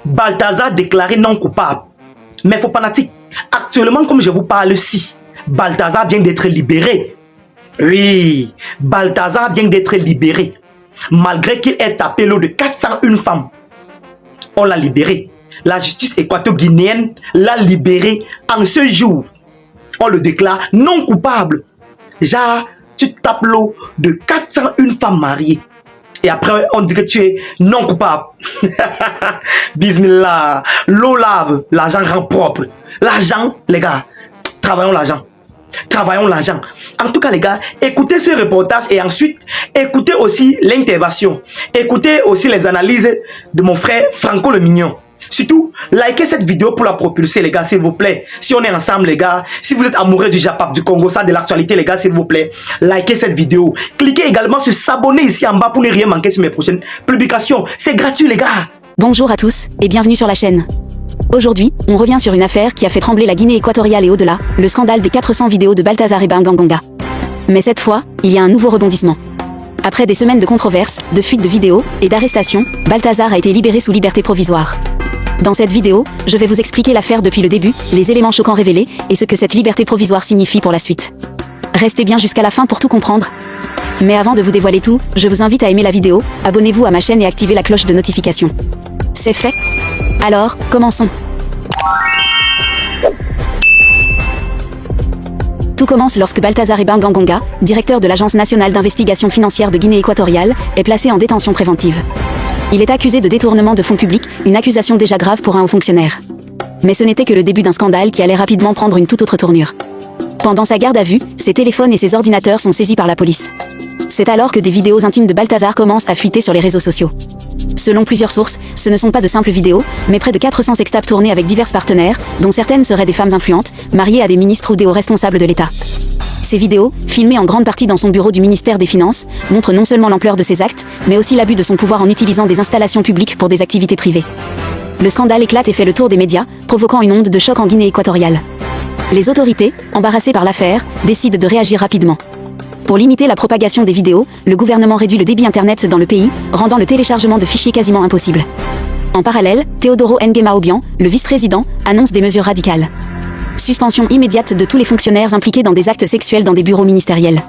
Balthazar déclaré non coupable. Mais faux fanatique, actuellement comme je vous parle ci, Balthazar vient d'être libéré. Oui, Balthazar vient d'être libéré. Malgré qu'il ait tapé l'eau de 401 femmes. On l'a libéré. La justice équato-guinéenne l'a libéré en ce jour. On le déclare non coupable. Genre, tu tapes l'eau de 401 femmes mariées. Et après, on dit que tu es non coupable. Bismillah. L'eau lave, l'argent rend propre. L'argent, les gars, travaillons l'argent. Travaillons l'argent. En tout cas, les gars, écoutez ce reportage et ensuite, écoutez aussi l'intervention. Écoutez aussi les analyses de mon frère Franco le Mignon. Surtout, likez cette vidéo pour la propulser, les gars, s'il vous plaît. Si on est ensemble, les gars, si vous êtes amoureux du Japap, du Congo, ça, de l'actualité, les gars, s'il vous plaît, likez cette vidéo. Cliquez également sur s'abonner ici en bas pour ne rien manquer sur mes prochaines publications. C'est gratuit, les gars. Bonjour à tous et bienvenue sur la chaîne. Aujourd'hui, on revient sur une affaire qui a fait trembler la Guinée équatoriale et au-delà, le scandale des 400 vidéos de Balthazar et Banganganga. Mais cette fois, il y a un nouveau rebondissement. Après des semaines de controverses, de fuites de vidéos et d'arrestations, Balthazar a été libéré sous liberté provisoire. Dans cette vidéo, je vais vous expliquer l'affaire depuis le début, les éléments choquants révélés et ce que cette liberté provisoire signifie pour la suite. Restez bien jusqu'à la fin pour tout comprendre. Mais avant de vous dévoiler tout, je vous invite à aimer la vidéo, abonnez-vous à ma chaîne et activez la cloche de notification. C'est fait? Alors, commençons. Tout commence lorsque Balthazar et Banganganga, directeur de l'Agence nationale d'investigation financière de Guinée équatoriale, est placé en détention préventive. Il est accusé de détournement de fonds publics, une accusation déjà grave pour un haut fonctionnaire. Mais ce n'était que le début d'un scandale qui allait rapidement prendre une toute autre tournure. Pendant sa garde à vue, ses téléphones et ses ordinateurs sont saisis par la police. C'est alors que des vidéos intimes de Balthazar commencent à fuiter sur les réseaux sociaux. Selon plusieurs sources, ce ne sont pas de simples vidéos, mais près de 400 sextapes tournés avec divers partenaires, dont certaines seraient des femmes influentes, mariées à des ministres ou des hauts responsables de l'État. Ces vidéos, filmées en grande partie dans son bureau du ministère des Finances, montrent non seulement l'ampleur de ses actes, mais aussi l'abus de son pouvoir en utilisant des installations publiques pour des activités privées. Le scandale éclate et fait le tour des médias, provoquant une onde de choc en Guinée équatoriale. Les autorités, embarrassées par l'affaire, décident de réagir rapidement. Pour limiter la propagation des vidéos, le gouvernement réduit le débit internet dans le pays, rendant le téléchargement de fichiers quasiment impossible. En parallèle, Teodoro Nguema Obiang, le vice-président, annonce des mesures radicales. Suspension immédiate de tous les fonctionnaires impliqués dans des actes sexuels dans des bureaux ministériels.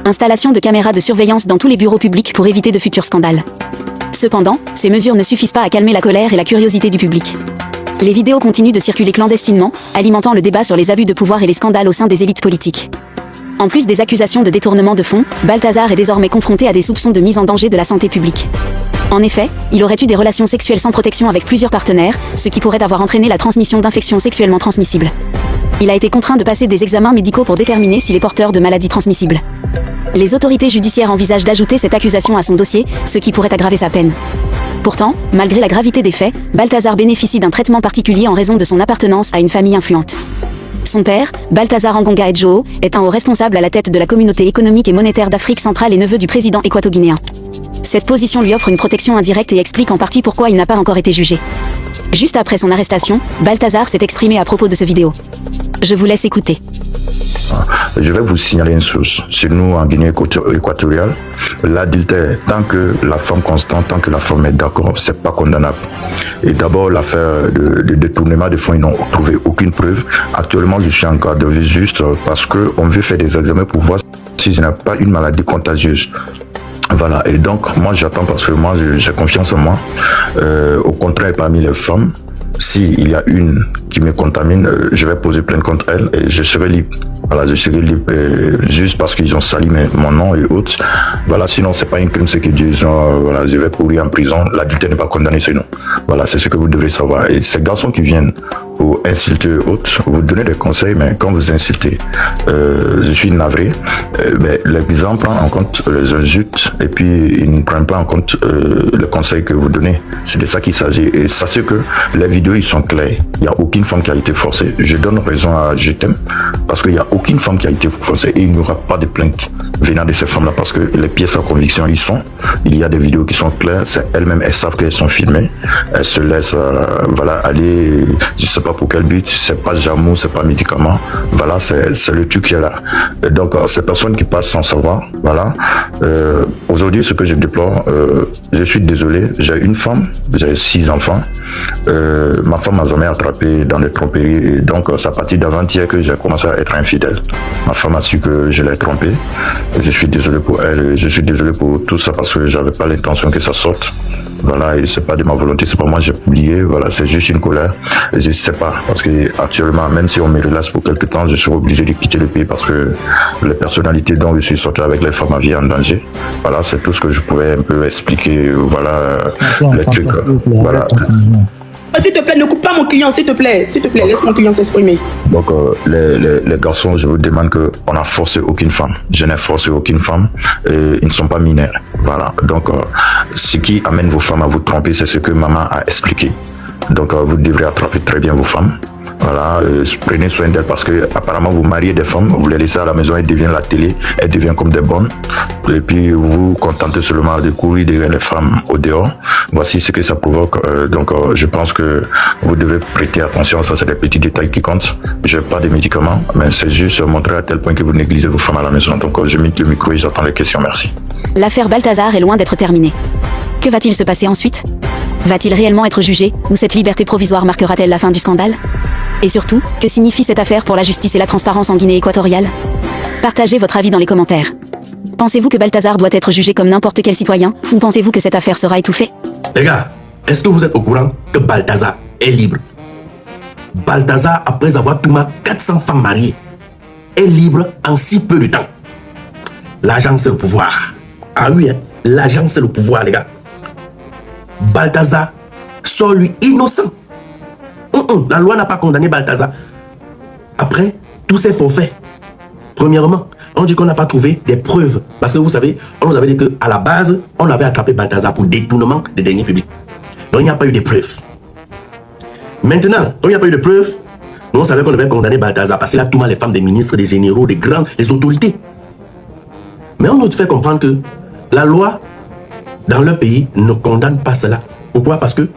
Installation de caméras de surveillance dans tous les bureaux publics pour éviter de futurs scandales. Cependant, ces mesures ne suffisent pas à calmer la colère et la curiosité du public. Les vidéos continuent de circuler clandestinement, alimentant le débat sur les abus de pouvoir et les scandales au sein des élites politiques. En plus des accusations de détournement de fonds, Balthazar est désormais confronté à des soupçons de mise en danger de la santé publique. En effet, il aurait eu des relations sexuelles sans protection avec plusieurs partenaires, ce qui pourrait avoir entraîné la transmission d'infections sexuellement transmissibles. Il a été contraint de passer des examens médicaux pour déterminer s'il est porteur de maladies transmissibles. Les autorités judiciaires envisagent d'ajouter cette accusation à son dossier, ce qui pourrait aggraver sa peine. Pourtant, malgré la gravité des faits, Balthazar bénéficie d'un traitement particulier en raison de son appartenance à une famille influente. Son père, Balthazar Ngonga Edjoo, est un haut responsable à la tête de la communauté économique et monétaire d'Afrique centrale et neveu du président équato-guinéen. Cette position lui offre une protection indirecte et explique en partie pourquoi il n'a pas encore été jugé. Juste après son arrestation, Balthazar s'est exprimé à propos de ce vidéo. Je vous laisse écouter. Je vais vous signaler une chose. Chez nous, en Guinée équatoriale, l'adultère, tant que la femme constate, tant que la femme est d'accord, c'est pas condamnable. Et d'abord, l'affaire de détournement de fonds, ils n'ont trouvé aucune preuve. Actuellement, je suis en garde à vue juste parce qu'on veut faire des examens pour voir si je n'ai pas une maladie contagieuse. Voilà, et donc moi j'attends parce que moi j'ai confiance en moi. Au contraire, parmi les femmes, s'il y a une qui me contamine, je vais poser plainte contre elle et je serai libre. Voilà, je serai libre juste parce qu'ils ont sali mon nom et autres. Voilà, sinon c'est pas un crime ce qu'ils disent. Voilà, je vais pourrir en prison. L'adultère n'est pas condamné, sinon. Voilà, c'est ce que vous devrez savoir. Et ces garçons qui viennent pour insulter autres, vous donnez des conseils, mais quand vous insultez, je suis navré. Mais l'exemple prend en compte les insultes et puis ils ne prennent pas en compte le conseil que vous donnez. C'est de ça qu'il s'agit. Et sachez que les vidéos ils sont clairs. Il n'y a aucune femme qui a été forcée. Je donne raison à Je t'aime parce qu'il n'y a aucune femme qui a été forcée et il n'y aura pas de plainte venant de ces femmes-là parce que les pièces à conviction ils sont. Il y a des vidéos qui sont claires. C'est elles-mêmes, elles savent qu'elles sont filmées. Elles se laissent voilà aller. Je sais pas pour quel but. C'est pas jamour, c'est pas médicament. Voilà, c'est le truc qui est là. Et donc ces personnes qui passent sans savoir. Voilà. Aujourd'hui, ce que je déplore, je suis désolé. J'ai une femme, j'ai 6 enfants. ma femme m'a jamais attrapé dans les tromperies. Et donc, c'est à partir d'avant-hier que j'ai commencé à être infidèle. Ma femme a su que je l'ai trompée. Je suis désolé pour elle. Je suis désolé pour tout ça parce que j'avais pas l'intention que ça sorte. Voilà, et c'est pas de ma volonté, c'est pas moi j'ai publié. Voilà, c'est juste une colère. Et je sais pas parce que actuellement, même si on me relâche pour quelque temps, je serai obligé de quitter le pays parce que les personnalités dont je suis sorti avec les femmes à vie en danger. Voilà, c'est tout ce que je pouvais un peu expliquer. Voilà, les trucs. Voilà. S'il te plaît, ne coupe pas mon client, s'il te plaît. S'il te plaît, laisse mon client s'exprimer. Donc, les garçons, je vous demande qu'on n'a forcé aucune femme. Je n'ai forcé aucune femme. Ils ne sont pas mineurs. Voilà. Donc, ce qui amène vos femmes à vous tromper, c'est ce que maman a expliqué. Donc, vous devrez attraper très bien vos femmes. Voilà, prenez soin d'elles parce que apparemment vous mariez des femmes, vous les laissez à la maison, elles deviennent la télé, elles deviennent comme des bonnes. Et puis vous vous contentez seulement de courir derrière les femmes au dehors. Voici ce que ça provoque. Donc je pense que vous devez prêter attention. Ça, c'est des petits détails qui comptent. Je n'ai pas de médicaments, mais c'est juste montrer à tel point que vous négligez vos femmes à la maison. Donc je mets le micro et j'attends les questions. Merci. L'affaire Balthazar est loin d'être terminée. Que va-t-il se passer ensuite? Va-t-il réellement être jugé, ou cette liberté provisoire marquera-t-elle la fin du scandale? Et surtout, que signifie cette affaire pour la justice et la transparence en Guinée équatoriale? Partagez votre avis dans les commentaires. Pensez-vous que Balthazar doit être jugé comme n'importe quel citoyen, ou pensez-vous que cette affaire sera étouffée? Les gars, est-ce que vous êtes au courant que Balthazar est libre? Balthazar, après avoir tout 400 femmes mariées, est libre en si peu de temps. L'argent, c'est le pouvoir. Ah oui, hein? L'argent, c'est le pouvoir, les gars. Balthazar sort lui innocent. La loi n'a pas condamné Balthazar. Après, tous ces forfaits. Premièrement, on dit qu'on n'a pas trouvé des preuves. Parce que vous savez, on nous avait dit qu'à la base, on avait attrapé Balthazar pour détournement des deniers publics. Donc il n'y a pas eu de preuves. Maintenant, comme il n'y a pas eu de preuves, nous on savait qu'on devait condamner Balthazar parce qu'il a tout mal les femmes des ministres, des généraux, des grands, des autorités. Mais on nous fait comprendre que la loi dans leur pays ne condamne pas cela. Pourquoi? Parce que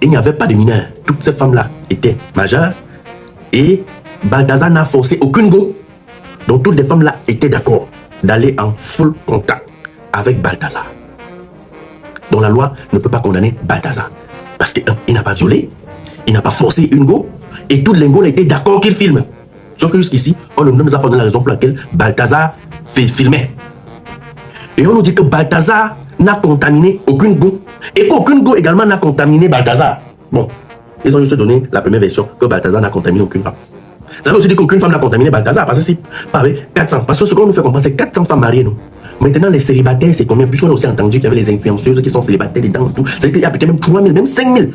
il n'y avait pas de mineurs. Toutes ces femmes-là étaient majeures et Balthazar n'a forcé aucune go. Donc toutes les femmes-là étaient d'accord d'aller en full contact avec Balthazar. Donc la loi ne peut pas condamner Balthazar parce qu'il n'a pas violé, il n'a pas forcé une go et toutes les go étaient d'accord qu'il filme. Sauf que jusqu'ici, on ne nous a pas donné la raison pour laquelle Balthazar filmait. Et on nous dit que Balthazar n'a contaminé aucune go et qu'aucune go également n'a contaminé Balthazar. Bon, ils ont juste donné la première version que Balthazar n'a contaminé aucune femme. Ça veut aussi dire qu'aucune femme n'a contaminé Balthazar parce que c'est pareil, 400. Parce que ce qu'on nous fait comprendre, c'est 400 femmes mariées, non? Maintenant, les célibataires, c'est combien? Puisqu'on a aussi entendu qu'il y avait les influenceuses qui sont célibataires dedans. C'est-à-dire qu'il y a peut-être même 3000, même 5000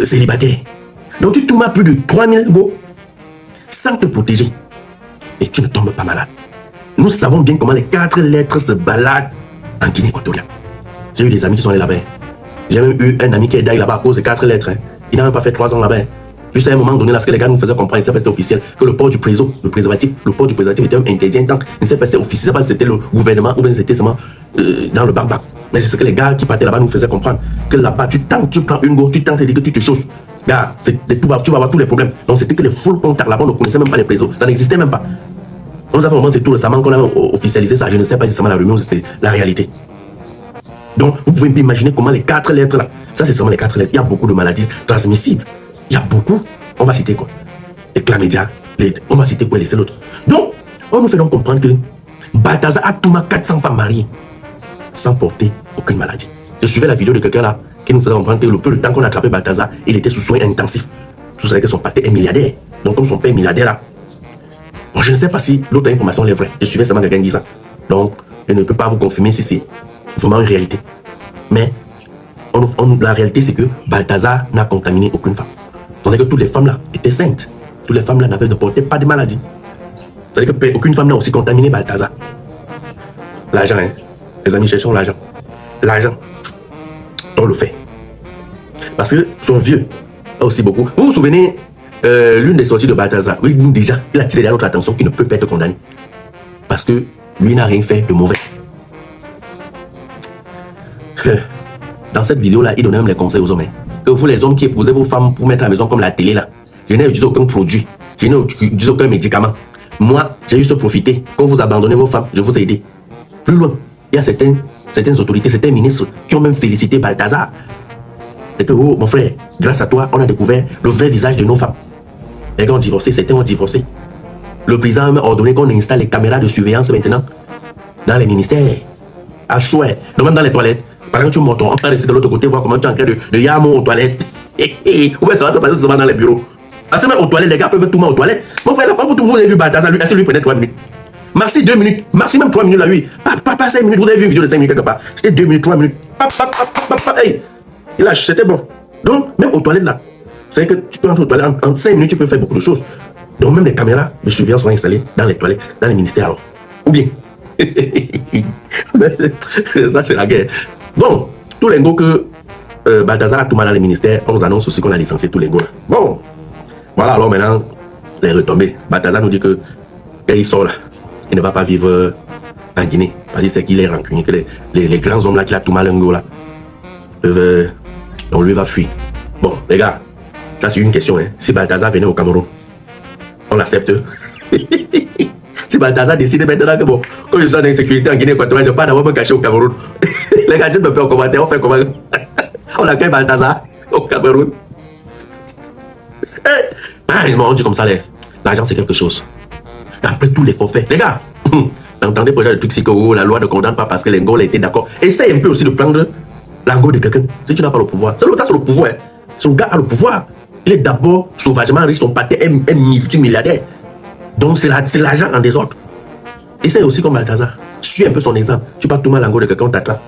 célibataires. Donc tu tombes à plus de 3000 go sans te protéger. Et tu ne tombes pas malade. Nous savons bien comment les 4 lettres se baladent en Guinée équatoriale. J'ai eu des amis qui sont allés là-bas. J'ai même eu un ami qui est d'ailleurs là-bas à cause de 4 lettres. Il n'a même pas fait 3 ans là-bas. Juste à un moment donné, là, ce que les gars nous faisaient comprendre, c'était officiel, que le port du préservatif était interdit un temps. Il ne sait pas si c'était officiel, pas si c'était le gouvernement ou bien c'était seulement dans le barbac. Mais c'est ce que les gars qui partaient là-bas nous faisaient comprendre. Que là-bas, tu prends une go, tu tentes de dire que tu te chausses. Gars, tu vas avoir tous les problèmes. Donc c'était que les full contacts là-bas, on ne connaissait même pas les présos. Ça n'existait même pas. On nous a fait vraiment, c'est tout récemment qu'on a officialisé ça. Je ne sais pas si c'est seulement la rumeur ou c'est la réalité. Donc, vous pouvez imaginer comment les 4 lettres là, ça c'est seulement les 4 lettres. Il y a beaucoup de maladies transmissibles. Il y a beaucoup. On va citer quoi? Les chlamydia, on va citer quoi et laisser l'autre. Donc, on nous fait donc comprendre que Balthazar a tout 400 femmes mariées sans porter aucune maladie. Je suivais la vidéo de quelqu'un là qui nous faisait comprendre que le peu de temps qu'on a attrapé Balthazar, il était sous soins intensifs. Vous savez que son père est milliardaire. Donc, comme son père est milliardaire là, bon, je ne sais pas si l'autre information est vraie. Je suivais seulement quelqu'un qui dit ça. Donc, je ne peux pas vous confirmer si c'est vraiment une réalité. Mais la réalité, c'est que Balthazar n'a contaminé aucune femme. Donc, que toutes les femmes là étaient saintes. Toutes les femmes là n'avaient pas de maladie. C'est-à-dire qu'aucune femme n'a aussi contaminé Balthazar. L'argent, hein. Les amis, cherchons l'argent. L'argent, on le fait. Parce que son vieux a aussi beaucoup. Vous vous souvenez, l'une des sorties de Balthazar, oui, déjà, il a tiré notre attention qu'il ne peut pas être condamné. Parce que lui n'a rien fait de mauvais. Dans cette vidéo-là, il donnait même les conseils aux hommes. Que vous, les hommes qui épousez vos femmes pour mettre à la maison comme la télé, là, je n'ai utilisé aucun produit. Je n'ai utilisé aucun médicament. Moi, j'ai eu se profiter. Quand vous abandonnez vos femmes, je vous ai aidé. Plus loin, il y a certaines autorités, certains ministres qui ont même félicité Balthazar. C'est que, oh, mon frère, grâce à toi, on a découvert le vrai visage de nos femmes. Les gars ont divorcé, certains ont divorcé. Le président a ordonné qu'on installe les caméras de surveillance maintenant dans les ministères. À souhait. Donc même dans les toilettes. Par exemple, tu montes, on peut rester de l'autre côté, voir comment tu es en train de yamo aux toilettes. Ou bien ça va se passer souvent dans les bureaux. Parce que même aux toilettes, les gars peuvent tout mettre aux toilettes. Mon frère, la fois pour tout le monde, vous avez vu Balthazar, lui, est-ce que lui prenait 3 minutes? Merci 2 minutes, maximum 3 minutes là, oui. Pas 5 minutes, vous avez vu une vidéo de 5 minutes quelque part. C'était 2 minutes, 3 minutes. Hey. Et là, c'était bon. Donc, même aux toilettes là, c'est que tu peux entrer aux toilettes, en 5 minutes, tu peux faire beaucoup de choses. Donc, même les caméras de surveillance sont installées dans les toilettes, dans les ministères alors. Ou bien. Ça, c'est la guerre. Bon, tous les gars que Balthazar a tout mal dans les ministères, on nous annonce aussi qu'on a licencié tous les gars. Bon, voilà alors maintenant, les retombées. Balthazar nous dit que quand il sort là, il ne va pas vivre en Guinée. Parce que c'est qu'il est rancunier, que les grands hommes là qui a tout mal en là, on lui va fuir. Bon, les gars, ça c'est une question. Hein. Si Balthazar venait au Cameroun, on l'accepte. Si Balthazar décide maintenant que bon, comme je suis en insécurité en Guinée équatoriale, je ne vais pas d'abord me cacher au Cameroun. Les gars, dites-moi en commentaire, on fait comment? On accueille Balthazar au Cameroun. Ils m'ont dit comme ça, l'argent c'est quelque chose. Après tous les forfaits, les gars, entendez pour le truc, c'est que la loi ne condamne pas parce que l'Angola a été d'accord. Essaye un peu aussi de prendre l'Angola de quelqu'un. Si tu n'as pas le pouvoir, c'est le pouvoir. Ce gars a le pouvoir. Il est d'abord sauvagement riche, son pâté est multimilliardaire. Donc c'est l'argent en désordre. Essaye aussi comme Balthazar. Suis un peu son exemple. Tu parles tout mal l'Angola de quelqu'un, on t'attrape.